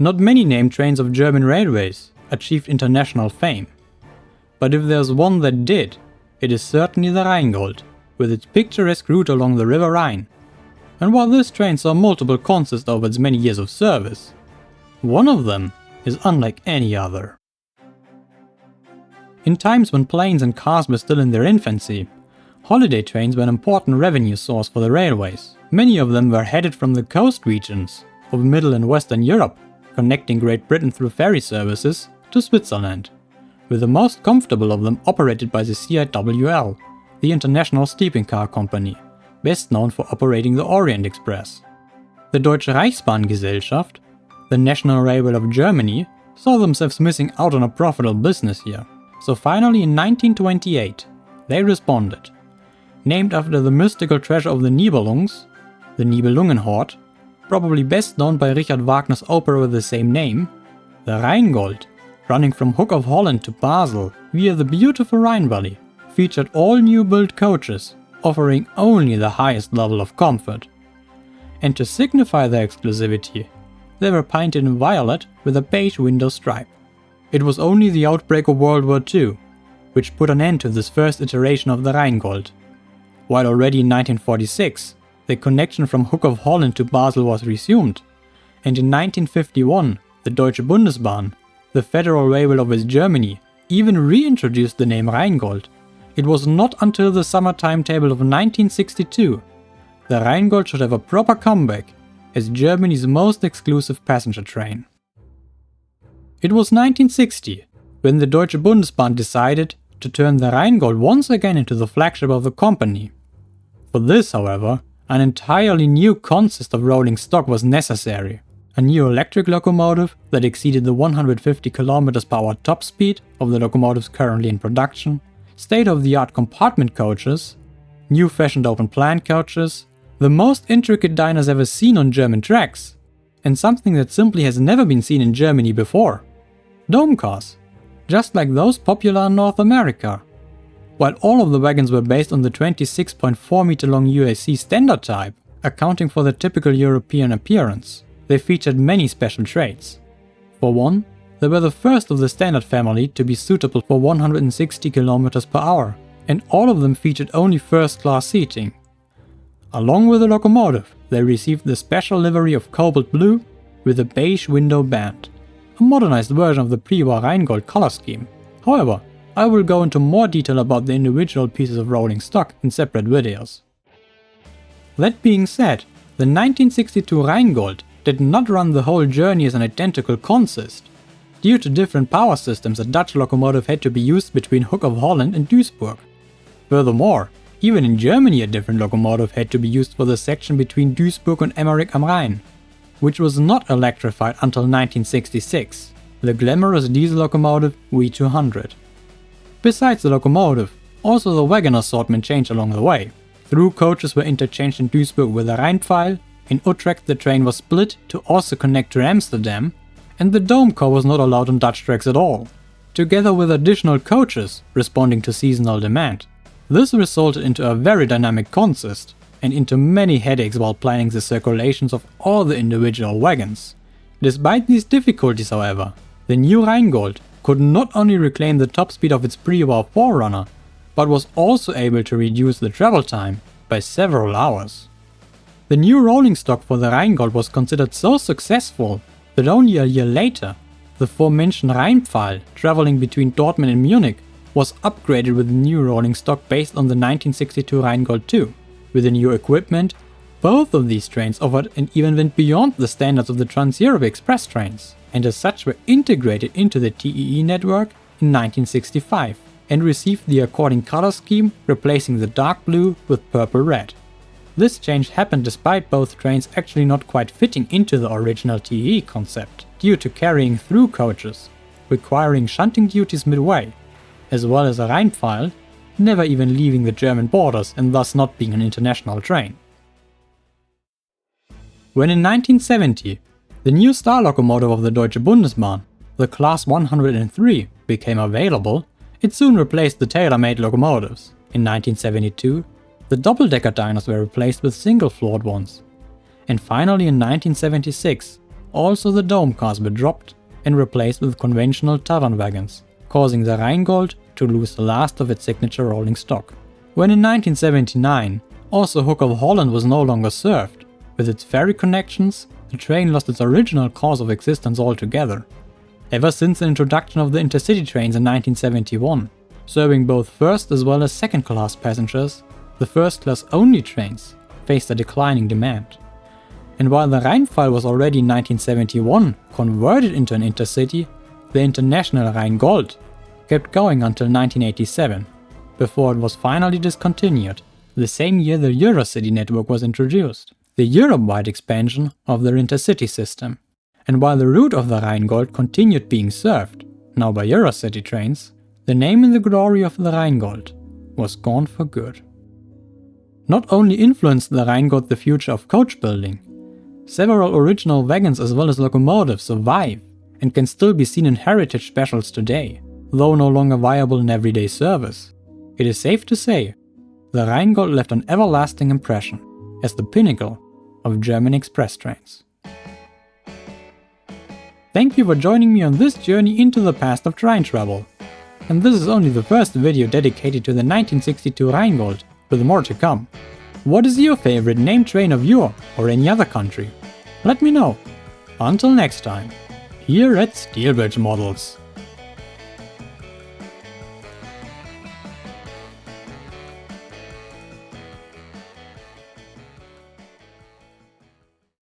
Not many named trains of German railways achieved international fame. But if there's one that did, it is certainly the Rheingold, with its picturesque route along the River Rhine. And while this train saw multiple consists over its many years of service, one of them is unlike any other. In times when planes and cars were still in their infancy, holiday trains were an important revenue source for the railways. Many of them were headed from the coast regions of Middle and Western Europe, connecting Great Britain through ferry services to Switzerland, with the most comfortable of them operated by the CIWL, the International Sleeping Car Company, best known for operating the Orient Express. The Deutsche Reichsbahngesellschaft, the National Railway of Germany, saw themselves missing out on a profitable business here, so finally in 1928 they responded. Named after the mystical treasure of the Nibelungs, the Nibelungenhort, probably best known by Richard Wagner's opera with the same name, the Rheingold, running from Hook of Holland to Basel via the beautiful Rhine Valley, featured all new built coaches, offering only the highest level of comfort. And to signify their exclusivity, they were painted in violet with a beige window stripe. It was only the outbreak of World War II, which put an end to this first iteration of the Rheingold. While already in 1946, the connection from Hook of Holland to Basel was resumed, and in 1951 the Deutsche Bundesbahn, the Federal Railway of West Germany, even reintroduced the name Rheingold. It was not until the summer timetable of 1962 the Rheingold should have a proper comeback as Germany's most exclusive passenger train. It was 1960 when the Deutsche Bundesbahn decided to turn the Rheingold once again into the flagship of the company. For this, however, an entirely new consist of rolling stock was necessary. A new electric locomotive that exceeded the 150 km/h top speed of the locomotives currently in production, state-of-the-art compartment coaches, new fashioned open-plan coaches, the most intricate diners ever seen on German tracks, and something that simply has never been seen in Germany before: dome cars, just like those popular in North America. While all of the wagons were based on the 26.4 meter long UAC standard type, accounting for the typical European appearance, they featured many special traits. For one, they were the first of the standard family to be suitable for 160 km/h, and all of them featured only first-class seating. Along with the locomotive, they received the special livery of cobalt blue with a beige window band, a modernized version of the pre-war Rheingold color scheme. However, I will go into more detail about the individual pieces of rolling stock in separate videos. That being said, the 1962 Rheingold did not run the whole journey as an identical consist. Due to different power systems, a Dutch locomotive had to be used between Hook of Holland and Duisburg. Furthermore, even in Germany a different locomotive had to be used for the section between Duisburg and Emmerich am Rhein, which was not electrified until 1966, the glamorous diesel locomotive V200. Besides the locomotive, also the wagon assortment changed along the way. Through coaches were interchanged in Duisburg with the Rheinpfeil, in Utrecht the train was split to also connect to Amsterdam, and the dome car was not allowed on Dutch tracks at all, together with additional coaches responding to seasonal demand. This resulted into a very dynamic consist, and into many headaches while planning the circulations of all the individual wagons. Despite these difficulties, however, the new Rheingold could not only reclaim the top speed of its pre-war forerunner, but was also able to reduce the travel time by several hours. The new rolling stock for the Rheingold was considered so successful that only a year later, the aforementioned Rheinpfeil, traveling between Dortmund and Munich, was upgraded with new rolling stock based on the 1962 Rheingold II. With the new equipment, both of these trains offered and even went beyond the standards of the Trans-Europe Express trains, and as such were integrated into the TEE network in 1965 and received the according color scheme, replacing the dark blue with purple-red. This change happened despite both trains actually not quite fitting into the original TEE concept, due to carrying through coaches, requiring shunting duties midway, as well as a Rheinpfeil never even leaving the German borders and thus not being an international train. When in 1970, the new star locomotive of the Deutsche Bundesbahn, the Class 103, became available, it soon replaced the tailor-made locomotives. In 1972, the double-decker diners were replaced with single-floored ones. And finally in 1976, also the dome cars were dropped and replaced with conventional tavern wagons, causing the Rheingold to lose the last of its signature rolling stock. When in 1979, also Hook of Holland was no longer served, with its ferry connections, the train lost its original cause of existence altogether. Ever since the introduction of the intercity trains in 1971, serving both first as well as second class passengers, the first class only trains faced a declining demand. And while the Rheinfall was already in 1971 converted into an intercity, the international Rheingold kept going until 1987, before it was finally discontinued, the same year the Eurocity network was introduced, the Europe-wide expansion of their intercity system. And while the route of the Rheingold continued being served, now by Eurocity trains, the name and the glory of the Rheingold was gone for good. Not only influenced the Rheingold the future of coach building, several original wagons as well as locomotives survive and can still be seen in heritage specials today, though no longer viable in everyday service. It is safe to say, the Rheingold left an everlasting impression as the pinnacle of German express trains. Thank you for joining me on this journey into the past of train travel. And this is only the first video dedicated to the 1962 Rheingold, with more to come. What is your favorite named train of your or any other country? Let me know. Until next time, here at Steelbridge Models.